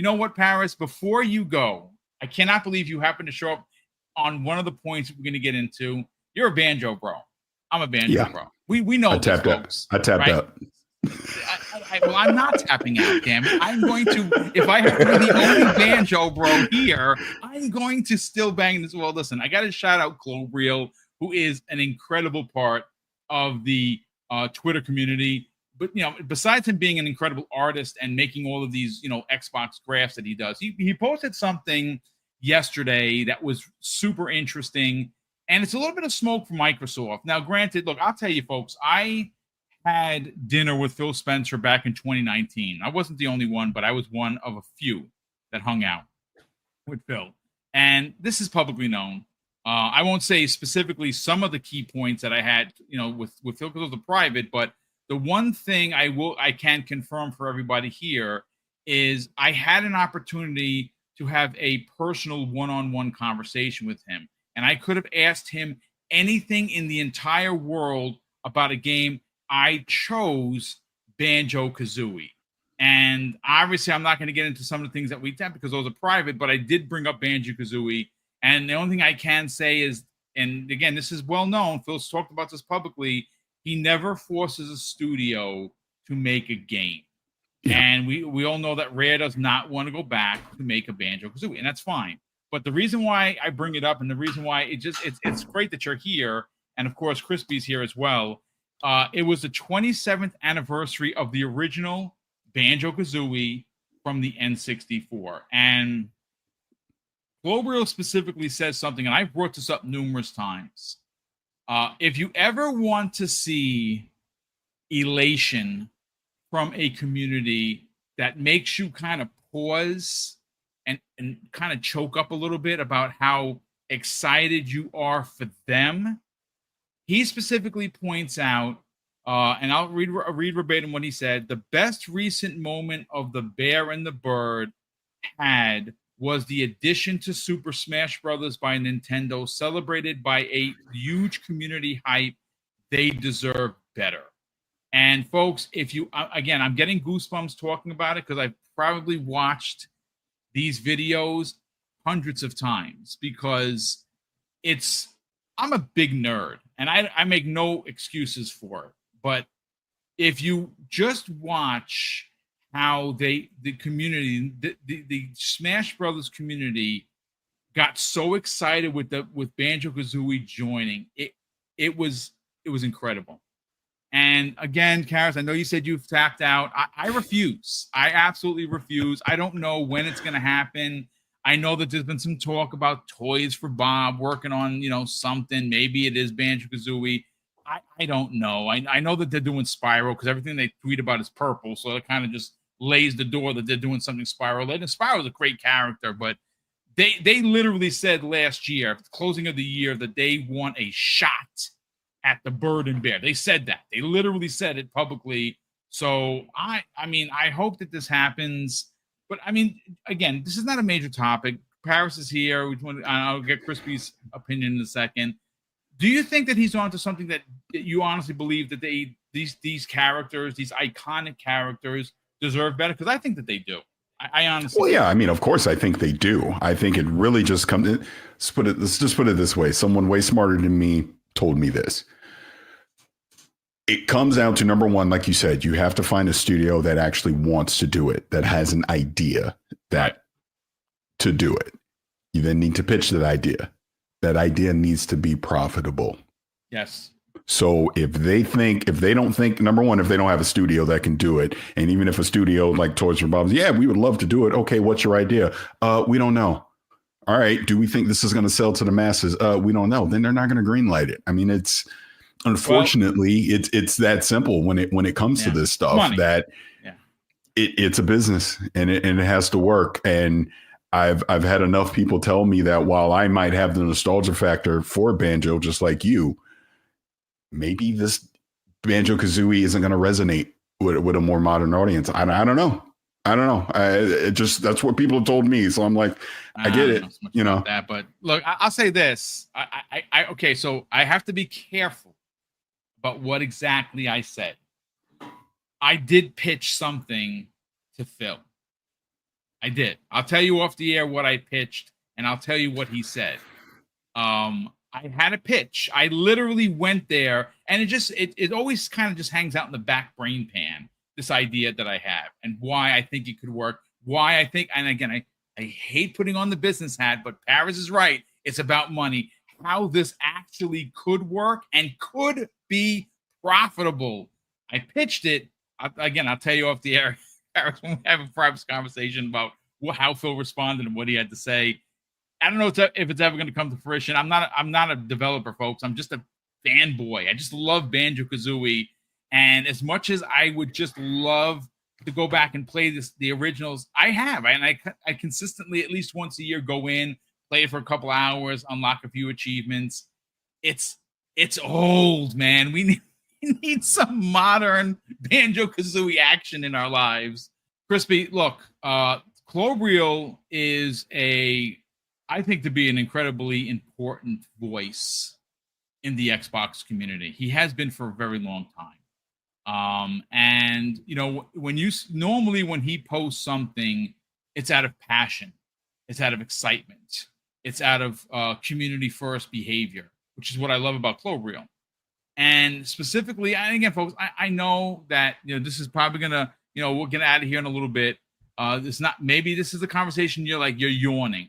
you know what, Paris? Before you go, I cannot believe you happened to show up on one of the points we're going to get into. You're a banjo bro. I'm a banjo bro. We know this, folks. I tapped out. Well, I'm not tapping out, damn it. I'm going to, if I have to be the only banjo bro here, I'm going to still bang this. Well, listen, I got to shout out Globriel, who is an incredible part of the Twitter community. But, you know, besides him being an incredible artist and making all of these, you know, Xbox graphs that he does, he posted something yesterday that was super interesting. And it's a little bit of smoke for Microsoft. Now, granted, look, I'll tell you, folks, I had dinner with Phil Spencer back in 2019. I wasn't the only one, but I was one of a few that hung out with Phil. And this is publicly known. I won't say specifically some of the key points that I had, you know, with Phil because it was a private, but the one thing I can confirm for everybody here is I had an opportunity to have a personal one-on-one conversation with him. And I could have asked him anything in the entire world about a game. I chose Banjo Kazooie. And obviously, I'm not going to get into some of the things that we did because those are private, but I did bring up Banjo Kazooie. And the only thing I can say is, and again, this is well known, Phil's talked about this publicly, he never forces a studio to make a game. Yeah. And we all know that Rare does not want to go back to make a Banjo Kazooie, and that's fine. But the reason why I bring it up and the reason why it's great that you're here, and of course, Crispy's here as well. It was the 27th anniversary of the original Banjo Kazooie from the N64. And Globriel specifically says something, and I've brought this up numerous times. If you ever want to see elation from a community that makes you kind of pause and kind of choke up a little bit about how excited you are for them, he specifically points out, and I'll read verbatim what he said, the best recent moment of the Bear and the Bird had was the addition to Super Smash Bros. By Nintendo, celebrated by a huge community hype. They deserve better. And folks, if you, again, I'm getting goosebumps talking about it because I've probably watched these videos hundreds of times because I'm a big nerd and I make no excuses for it. But if you just watch how the community, the Smash Brothers community got so excited with Banjo Kazooie joining, it was incredible. And again, Karis, I know you said you've tapped out. I refuse. I absolutely refuse. I don't know when it's going to happen. I know that there's been some talk about Toys for Bob working on, you know, something. Maybe it is Banjo Kazooie. I don't know. I know that they're doing Spyro because everything they tweet about is purple. So it kind of just lays the door that they're doing something Spyro. And Spyro's a great character, but they literally said last year, at the closing of the year, that they want a shot at the Bird and Bear. They said that. They literally said it publicly. So I mean, I hope that this happens. But I mean, again, this is not a major topic. Paris is here. I'll get Crispy's opinion in a second. Do you think that he's onto something that you honestly believe that these characters, these iconic characters, deserve better? Because I think that they do. I honestly. Well, yeah. I mean, of course, I think they do. I think it really just comes. Let's just put it this way. Someone way smarter than me told me this. It comes down to, number one, like you said, you have to find a studio that actually wants to do it, that has an idea to do it. You then need to pitch that idea. That idea needs to be profitable. Yes. So if they don't think, number one, if they don't have a studio that can do it, and even if a studio like Toys for Bob's, yeah, we would love to do it. Okay, what's your idea? We don't know. All right, do we think this is going to sell to the masses? We don't know. Then they're not going to greenlight it. I mean, unfortunately, it's that simple when it comes to this stuff. Money. That it's a business and it has to work. And I've had enough people tell me that while I might have the nostalgia factor for Banjo, just like you, maybe this Banjo Kazooie isn't going to resonate with a more modern audience. I don't know. That's what people have told me. So I'm like, I get it. You know that, but look, I'll say this. Okay, so I have to be careful about what exactly I said. I did pitch something to Phil. I did. I'll tell you off the air what I pitched, and I'll tell you what he said. I had a pitch. I literally went there, and it always kind of just hangs out in the back brain pan, this idea that I have and why I think it could work. Why I think, and again, I hate putting on the business hat, but Paris is right. It's about money. How this actually could work and could be profitable. I pitched it. Again, I'll tell you off the air, Paris, when we have a private conversation about how Phil responded and what he had to say. I don't know if it's ever going to come to fruition. I'm not a developer, folks. I'm just a fanboy. I just love Banjo Kazooie, and as much as I would just love to go back and play the originals, I have, and I consistently at least once a year go in, play it for a couple hours, unlock a few achievements. It's old, man. We need some modern Banjo Kazooie action in our lives. Crispy, look, Clobriel is I think to be an incredibly important voice in the Xbox community. He has been for a very long time. And you know, when he posts something, it's out of passion, it's out of excitement, it's out of community first behavior, which is what I love about Clobriel. And specifically, and again, folks, I know that this is probably gonna, we'll get out of here in a little bit. Maybe this is the conversation you're yawning.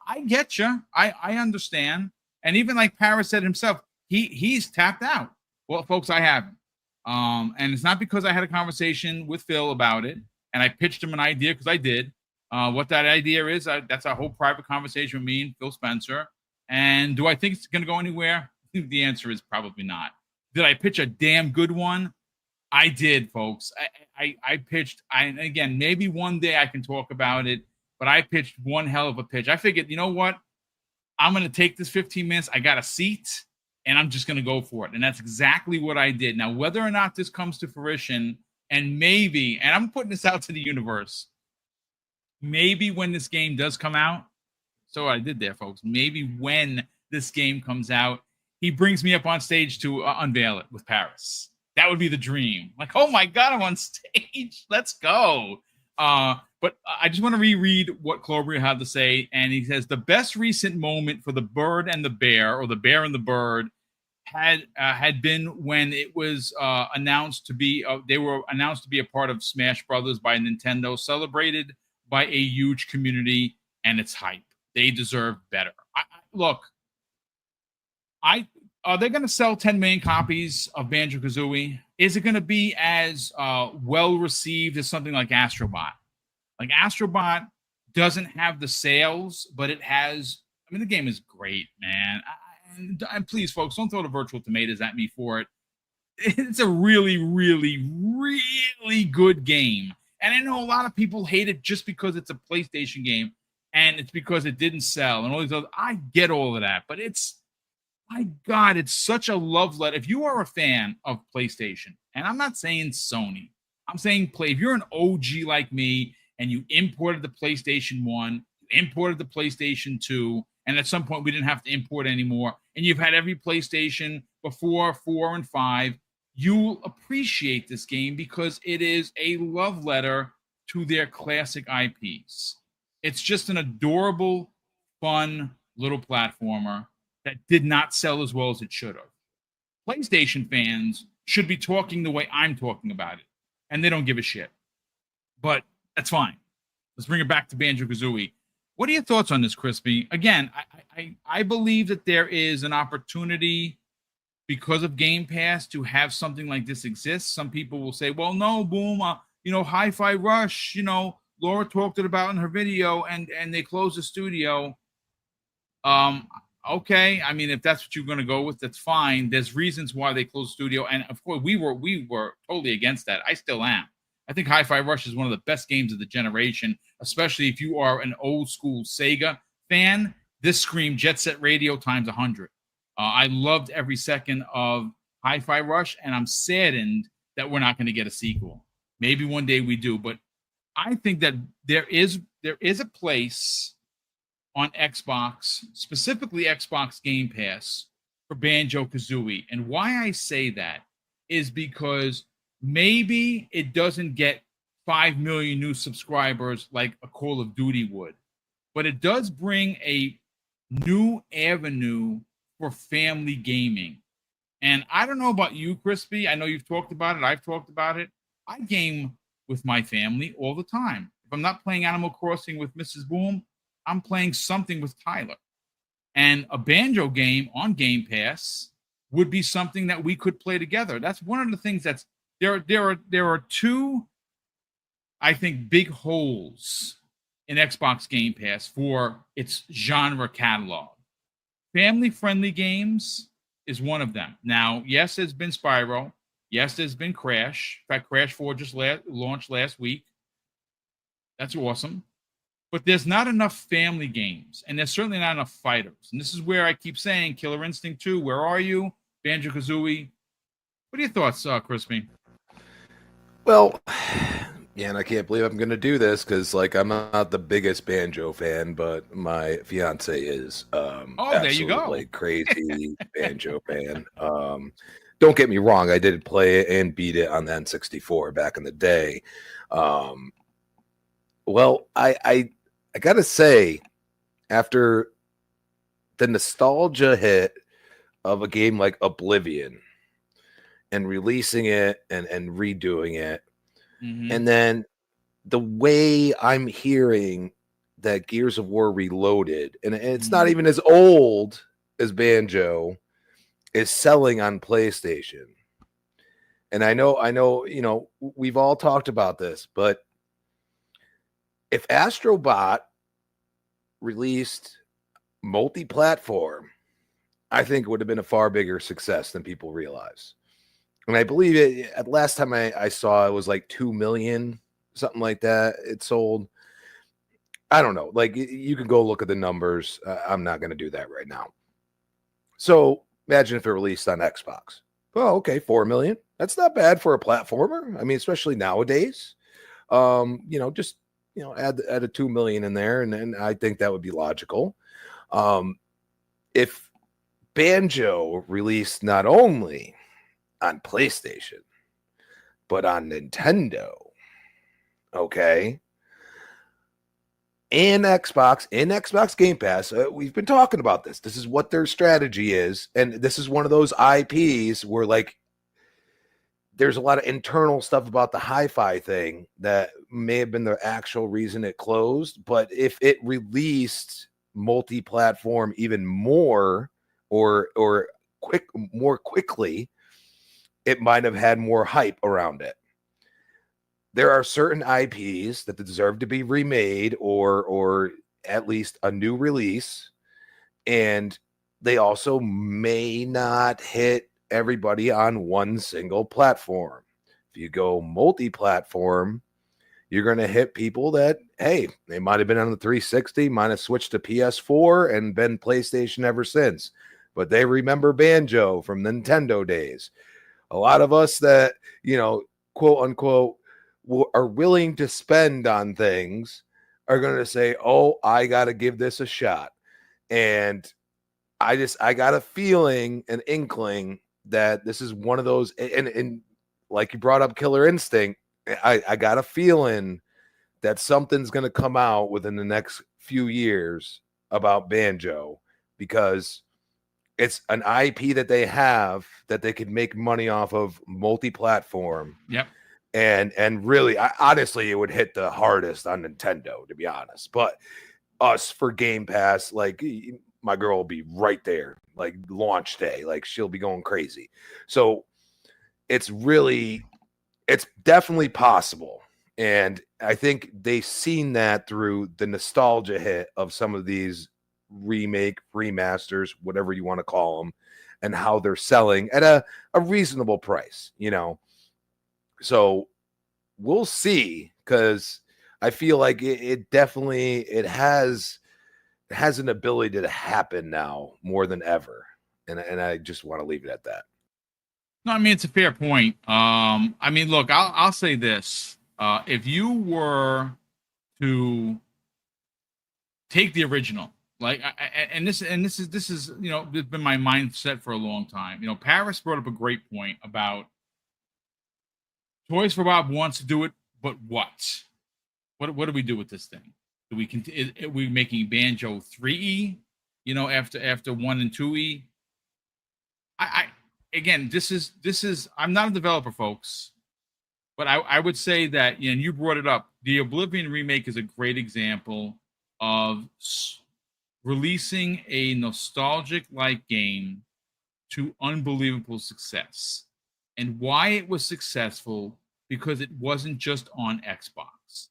I get you. I understand. And even like Paris said himself, he's tapped out. Well, folks, I haven't. And it's not because I had a conversation with Phil about it and I pitched him an idea, because I did. What that idea is, that's our whole private conversation with me and Phil Spencer. And do I think it's going to go anywhere? The answer is probably not. Did I pitch a damn good one? I did, folks. I pitched. Again, maybe one day I can talk about it, but I pitched one hell of a pitch. I figured, you know what? I'm going to take this 15 minutes. I got a seat, and I'm just going to go for it. And that's exactly what I did. Now, whether or not this comes to fruition, and I'm putting this out to the universe, maybe when this game does come out, so what I did there, folks, maybe when this game comes out, he brings me up on stage to unveil it with Paris. That would be the dream. Like, oh my God, I'm on stage. Let's go. But I just want to reread what Clobriel had to say. And he says, the best recent moment for the bird and the bear, or the bear and the bird, had been when it was announced to be, they were announced to be a part of Smash Brothers by Nintendo, celebrated by a huge community, and it's hype. They deserve better. Look, are they going to sell 10 million copies of Banjo Kazooie? Is it going to be as well received as something like Astrobot? Like, Astrobot doesn't have the sales, but it has. I mean, the game is great, man. And please, folks, don't throw the virtual tomatoes at me for it. It's a really, really, really good game. And I know a lot of people hate it just because it's a PlayStation game and it's because it didn't sell and all these other. I get all of that, but my God, it's such a love letter. If you are a fan of PlayStation, and I'm not saying Sony, I'm saying if you're an OG like me and you imported the PlayStation 1, you imported the PlayStation 2, and at some point we didn't have to import anymore, and you've had every PlayStation before 4 and 5, you'll appreciate this game because it is a love letter to their classic IPs. It's just an adorable, fun little platformer that did not sell as well as it should have. PlayStation fans should be talking the way I'm talking about it, and they don't give a shit. But that's fine. Let's bring it back to Banjo Kazooie. What are your thoughts on this, Crispy? Again, I believe that there is an opportunity because of Game Pass to have something like this exist. Some people will say, well, no, Boom, Hi-Fi Rush, Laura talked it about in her video, and they closed the studio. Okay, I mean, if that's what you're going to go with, that's fine. There's reasons why they closed the studio, and of course, we were totally against that. I still am. I think Hi-Fi Rush is one of the best games of the generation, especially if you are an old school Sega fan. This screamed Jet Set Radio times 100. I loved every second of Hi-Fi Rush, and I'm saddened that we're not going to get a sequel. Maybe one day we do, but I think that there is a place on Xbox, specifically Xbox Game Pass, for Banjo Kazooie. And why I say that is because maybe it doesn't get 5 million new subscribers like a Call of Duty would, but it does bring a new avenue for family gaming. And I don't know about you, Crispy. I know you've talked about it. I've talked about it. I game with my family all the time. If I'm not playing Animal Crossing with Mrs. Boom, I'm playing something with Tyler. And a banjo game on Game Pass would be something that we could play together. That's one of the things that's there are two, I think, big holes in Xbox Game Pass for its genre catalog. Family-friendly games is one of them. Now, yes, there's been Spyro. Yes, there's been Crash. In fact, Crash 4 just launched last week. That's awesome. But there's not enough family games, and there's certainly not enough fighters. And this is where I keep saying Killer Instinct 2, where are you? Banjo Kazooie. What are your thoughts, Crispy? Well, yeah, and I can't believe I'm going to do this because, like, I'm not the biggest Banjo fan, but my fiance is. There you go. Like, crazy Banjo fan. Don't get me wrong, I did play it and beat it on the N64 back in the day. Well, I gotta say, after the nostalgia hit of a game like Oblivion and releasing it and redoing it, and then the way I'm hearing that Gears of War Reloaded, and it's not even as old as Banjo, is selling on PlayStation. And I know, you know, we've all talked about this, but if Astrobot released multi-platform, I think it would have been a far bigger success than people realize. And I believe it, at last time I saw, it was like 2 million, something like that. It sold. I don't know. Like, you can go look at the numbers. I'm not going to do that right now. So imagine if it released on Xbox. Well, okay, 4 million. That's not bad for a platformer. I mean, especially nowadays. You know, just, you know, add a 2 million in there, and then I think that would be logical. If Banjo released not only on PlayStation, but on Nintendo, okay, and Xbox Game Pass, we've been talking about this. This is what their strategy is, and this is one of those IPs where, like, there's a lot of internal stuff about the hi-fi thing that may have been the actual reason it closed. But if it released multi-platform even more or more quickly, it might have had more hype around it. There are certain IPs that deserve to be remade or at least a new release, and they also may not hit everybody on one single platform. If you go multi-platform, you're going to hit people that, hey, they might have been on the 360, might have switched to PS4 and been PlayStation ever since, but they remember Banjo from Nintendo days. A lot of us that, you know, quote unquote, are willing to spend on things are going to say, oh, I got to give this a shot. And I got a feeling, an inkling that this is one of those, and like you brought up Killer Instinct, I got a feeling that something's going to come out within the next few years about Banjo, because it's an IP that they have that they could make money off of multi-platform. Yep. And really, honestly, it would hit the hardest on Nintendo, to be honest. But us for Game Pass, like, my girl will be right there, like launch day, like she'll be going crazy. So it's definitely possible. And I think they've seen that through the nostalgia hit of some of these remasters, whatever you want to call them, and how they're selling at a reasonable price, you know? So we'll see, because I feel like it definitely has an ability to happen now more than ever. And I just want to leave it at that. No, I mean, it's a fair point. I mean, look, I'll say this. If you were to take the original, like, this is, you know, it's been my mindset for a long time. You know, Paris brought up a great point about Toys for Bob wants to do it but what? What do we do with this thing? Do we are we making Banjo 3E? You know, after 1 and 2E. I again, this is I'm not a developer, folks, but I would say that, you know, and you brought it up. The Oblivion remake is a great example of releasing a nostalgic like game to unbelievable success. And why it was successful, because it wasn't just on Xbox.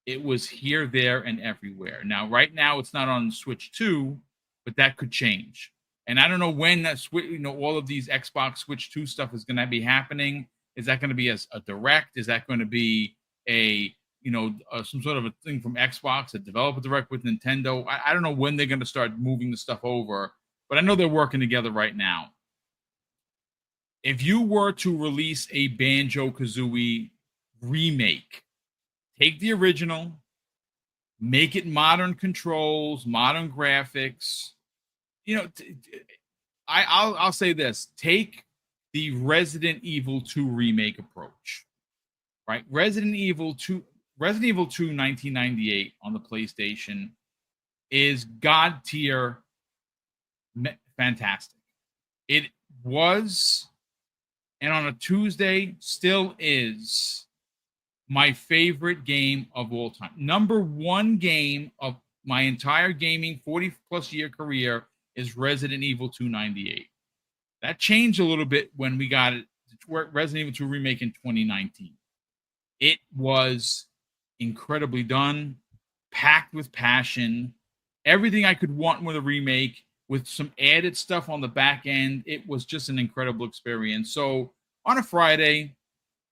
It was here, there, and everywhere. Now, right now, it's not on Switch 2, but that could change. And I don't know when that all of these Xbox Switch 2 stuff is going to be happening. Is that going to be a direct? Is that going to be some sort of a thing from Xbox, a developer direct with Nintendo? I don't know when they're going to start moving the stuff over, but I know they're working together right now. If you were to release a Banjo Kazooie remake, take the original, make it modern controls, modern graphics. You know, I'll say this: take the Resident Evil 2 remake approach, right? Resident Evil 2 1998 on the PlayStation is god tier, fantastic. It was, and on a Tuesday still is, my favorite game of all time. Number one game of my entire gaming 40-plus year career is Resident Evil 2 98. That changed a little bit when we got it, Resident Evil 2 remake in 2019. It was incredibly done, packed with passion, everything I could want with a remake, with some added stuff on the back end. It was just an incredible experience. So on a Friday,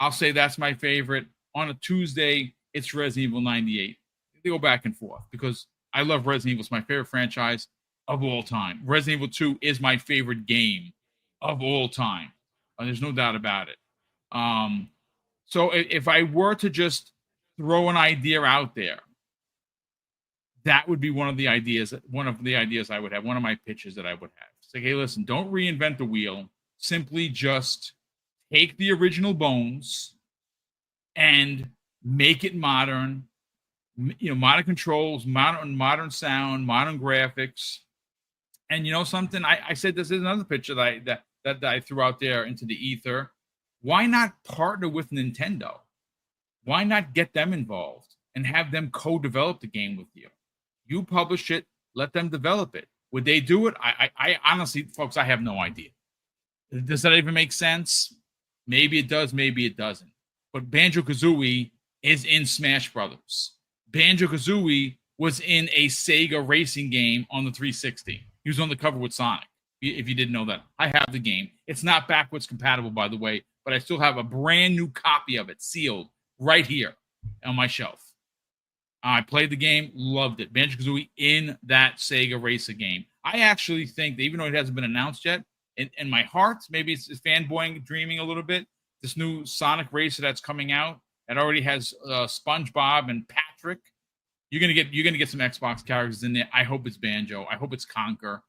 I'll say that's my favorite. On a Tuesday, it's Resident Evil 98. They go back and forth because I love Resident Evil. It's my favorite franchise of all time. Resident Evil 2 is my favorite game of all time. There's no doubt about it. So if I were to just throw an idea out there, that would be one of the ideas I would have, one of my pitches that I would have. It's like, hey, listen, don't reinvent the wheel. Simply just take the original bones and make it modern, modern controls, modern sound, modern graphics. And you know something? I said this is another picture that I threw out there into the ether. Why not partner with Nintendo? Why not get them involved and have them co-develop the game with you? You publish it, let them develop it. Would they do it? I honestly, folks, I have no idea. Does that even make sense? Maybe it does, maybe it doesn't. But Banjo Kazooie is in Smash Brothers. Banjo Kazooie was in a Sega racing game on the 360. He was on the cover with Sonic, if you didn't know that. I have the game. It's not backwards compatible, by the way, but I still have a brand new copy of it, sealed, right here on my shelf. I played the game, loved it. Banjo Kazooie in that Sega racer game. I actually think that even though it hasn't been announced yet, in my heart, maybe it's fanboying, dreaming a little bit, this new Sonic racer that's coming out that already has SpongeBob and Patrick. You're gonna get some Xbox characters in there. I hope it's Banjo. I hope it's Conker.